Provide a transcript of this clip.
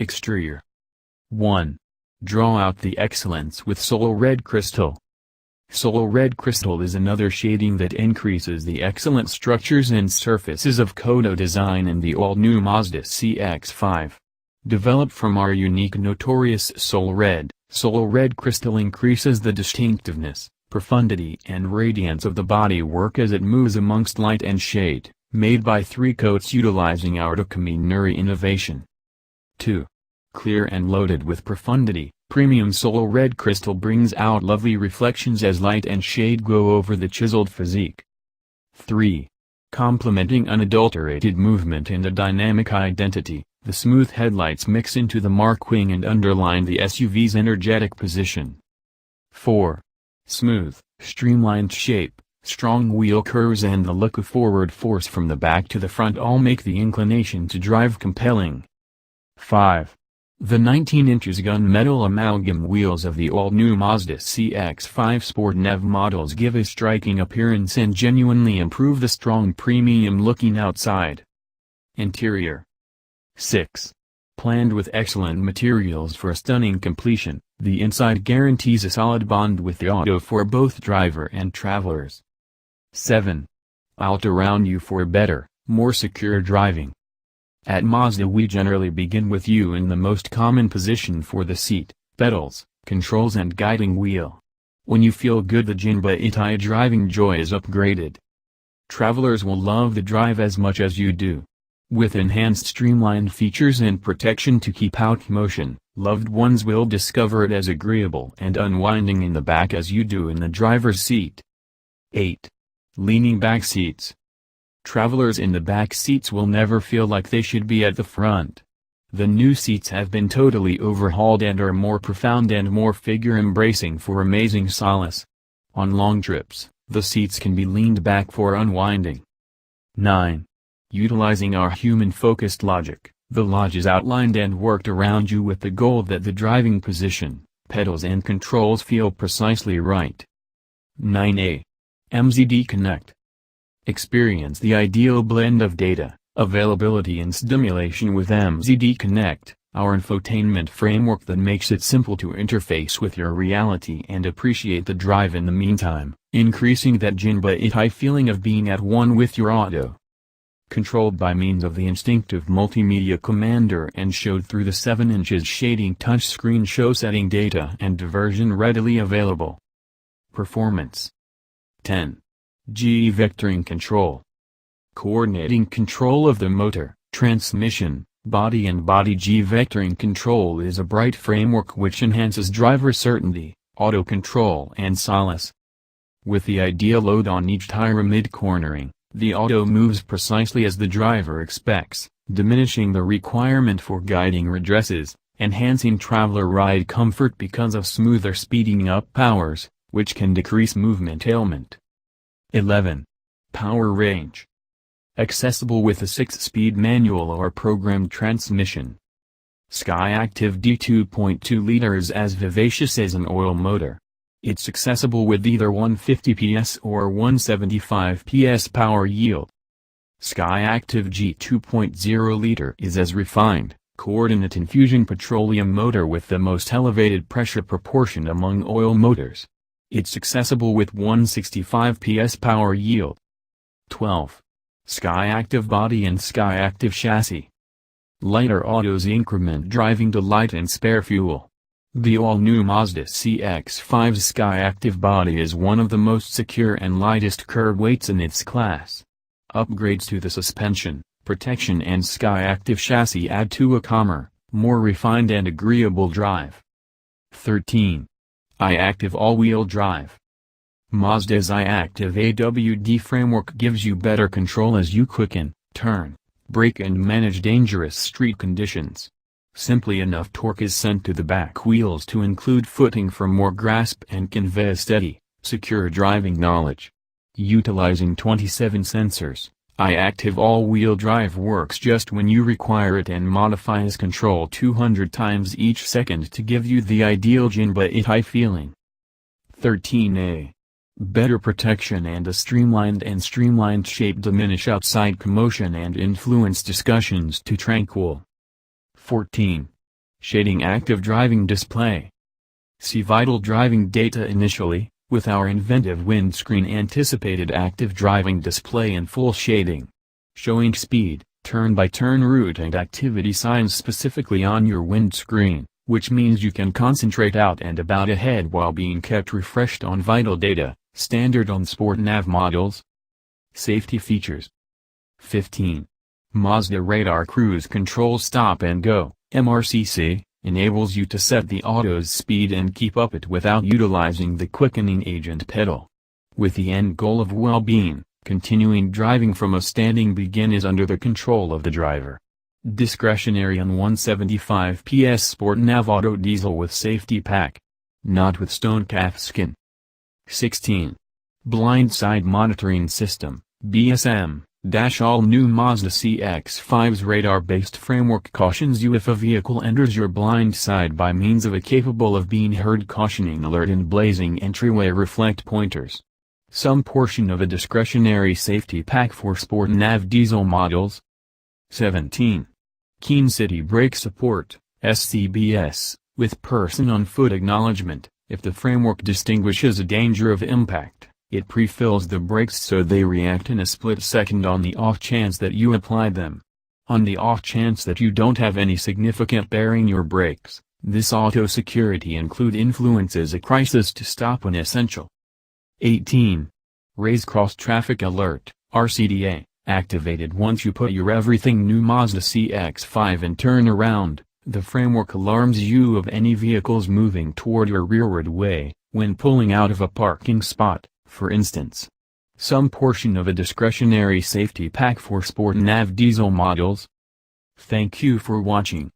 Exterior. 1. Draw out the excellence with Solar Red Crystal. Solar Red Crystal is another shading that increases the excellent structures and surfaces of KODO Design in the all-new Mazda CX-5. Developed from our unique Notorious Solar Red Crystal increases the distinctiveness, profundity and radiance of the bodywork as it moves amongst light and shade, made by 3 coats utilizing our Takumi Nuri innovation. 2. Clear and loaded with profundity, premium Solar Red Crystal brings out lovely reflections as light and shade go over the chiseled physique. 3. Complementing unadulterated movement and a dynamic identity, the smooth headlights mix into the marquing and underline the SUV's energetic position. 4. Smooth, streamlined shape, strong wheel curves and the look of forward force from the back to the front all make the inclination to drive compelling. 5. The 19-inch gunmetal amalgam wheels of the all-new Mazda CX-5 Sport NEV models give a striking appearance and genuinely improve the strong premium-looking outside. Interior. 6. Planned with excellent materials for a stunning completion, the inside guarantees a solid bond with the auto for both driver and travelers. 7. Built around you for better, more secure driving. At Mazda we generally begin with you in the most common position for the seat, pedals, controls and guiding wheel. When you feel good the Jinba Ittai driving joy is upgraded. Travelers will love the drive as much as you do. With enhanced streamlined features and protection to keep out commotion, loved ones will discover it as agreeable and unwinding in the back as you do in the driver's seat. 8. Leaning back seats. Travelers in the back seats will never feel like they should be at the front. The new seats have been totally overhauled and are more profound and more figure-embracing for amazing solace. On long trips, the seats can be leaned back for unwinding. 9. Utilizing our human-focused logic, the lodge is outlined and worked around you with the goal that the driving position, pedals and controls feel precisely right. 9a. MZD Connect. Experience the ideal blend of data, availability and stimulation with MZD Connect, our infotainment framework that makes it simple to interface with your reality and appreciate the drive in the meantime, increasing that Jinba Ittai feeling of being at one with your auto. Controlled by means of the instinctive multimedia commander and showed through the 7-inch shading touchscreen show setting data and diversion readily available. Performance. 10. G vectoring control. Coordinating control of the motor, transmission, body and body G vectoring control is a bright framework which enhances driver certainty, auto control and solace. With the ideal load on each tire mid-cornering, the auto moves precisely as the driver expects, diminishing the requirement for guiding redresses, enhancing traveler ride comfort because of smoother speeding up powers, which can decrease movement ailment. 11. Power range. Accessible with a 6-speed manual or programmed transmission. Skyactiv D 2.2 liter is as vivacious as an oil motor. It's accessible with either 150 PS or 175 PS power yield. Skyactiv G 2.0 liter is as refined, coordinate infusion petroleum motor with the most elevated pressure proportion among oil motors. It's accessible with 165 PS power yield. 12. Skyactiv body and Skyactiv chassis. Lighter autos increment driving delight and spare fuel. The all-new Mazda CX-5's Skyactiv body is one of the most secure and lightest curb weights in its class. Upgrades to the suspension, protection and Skyactiv chassis add to a calmer, more refined and agreeable drive. 13. iActive all-wheel drive. Mazda's iActive AWD framework gives you better control as you quicken, turn, brake and manage dangerous street conditions. Simply enough torque is sent to the back wheels to include footing for more grasp and convey a steady, secure driving knowledge. Utilizing 27 sensors, iActive all-wheel drive works just when you require it and modifies control 200 times each second to give you the ideal Jinba Ittai feeling. 13a. Better protection and a streamlined shape diminish outside commotion and influence discussions to tranquil. 14. Shading active driving display. See vital driving data initially, with our inventive windscreen anticipated active driving display and full shading. Showing speed, turn-by-turn route and activity signs specifically on your windscreen, which means you can concentrate out and about ahead while being kept refreshed on vital data, standard on Sport Nav models. Safety features. 15. Mazda Radar Cruise Control Stop and Go, MRCC, enables you to set the auto's speed and keep up it without utilizing the quickening agent pedal. With the end goal of well-being, continuing driving from a standing begin is under the control of the driver. Discretionary on 175 PS Sport Nav Auto Diesel with safety pack. Not with stone calf skin. 16. Blind Side Monitoring System, BSM. All new Mazda CX-5's radar-based framework cautions you if a vehicle enters your blind side by means of a capable of being heard cautioning alert and blazing entryway reflect pointers. Some portion of a discretionary safety pack for Sport Nav diesel models. 17. Keen City Brake Support, SCBS, with person-on-foot acknowledgement. If the framework distinguishes a danger of impact, it pre-fills the brakes so they react in a split second on the off chance that you apply them. On the off chance that you don't have any significant bearing your brakes, this auto security influences a crisis to stop when essential. 18. Raise Cross Traffic Alert, RCDA, activated once you put your everything new Mazda CX-5 in turn around. The framework alarms you of any vehicles moving toward your rearward way, when pulling out of a parking spot, for instance. Some portion of a discretionary safety pack for Sport Nav diesel models. Thank you for watching.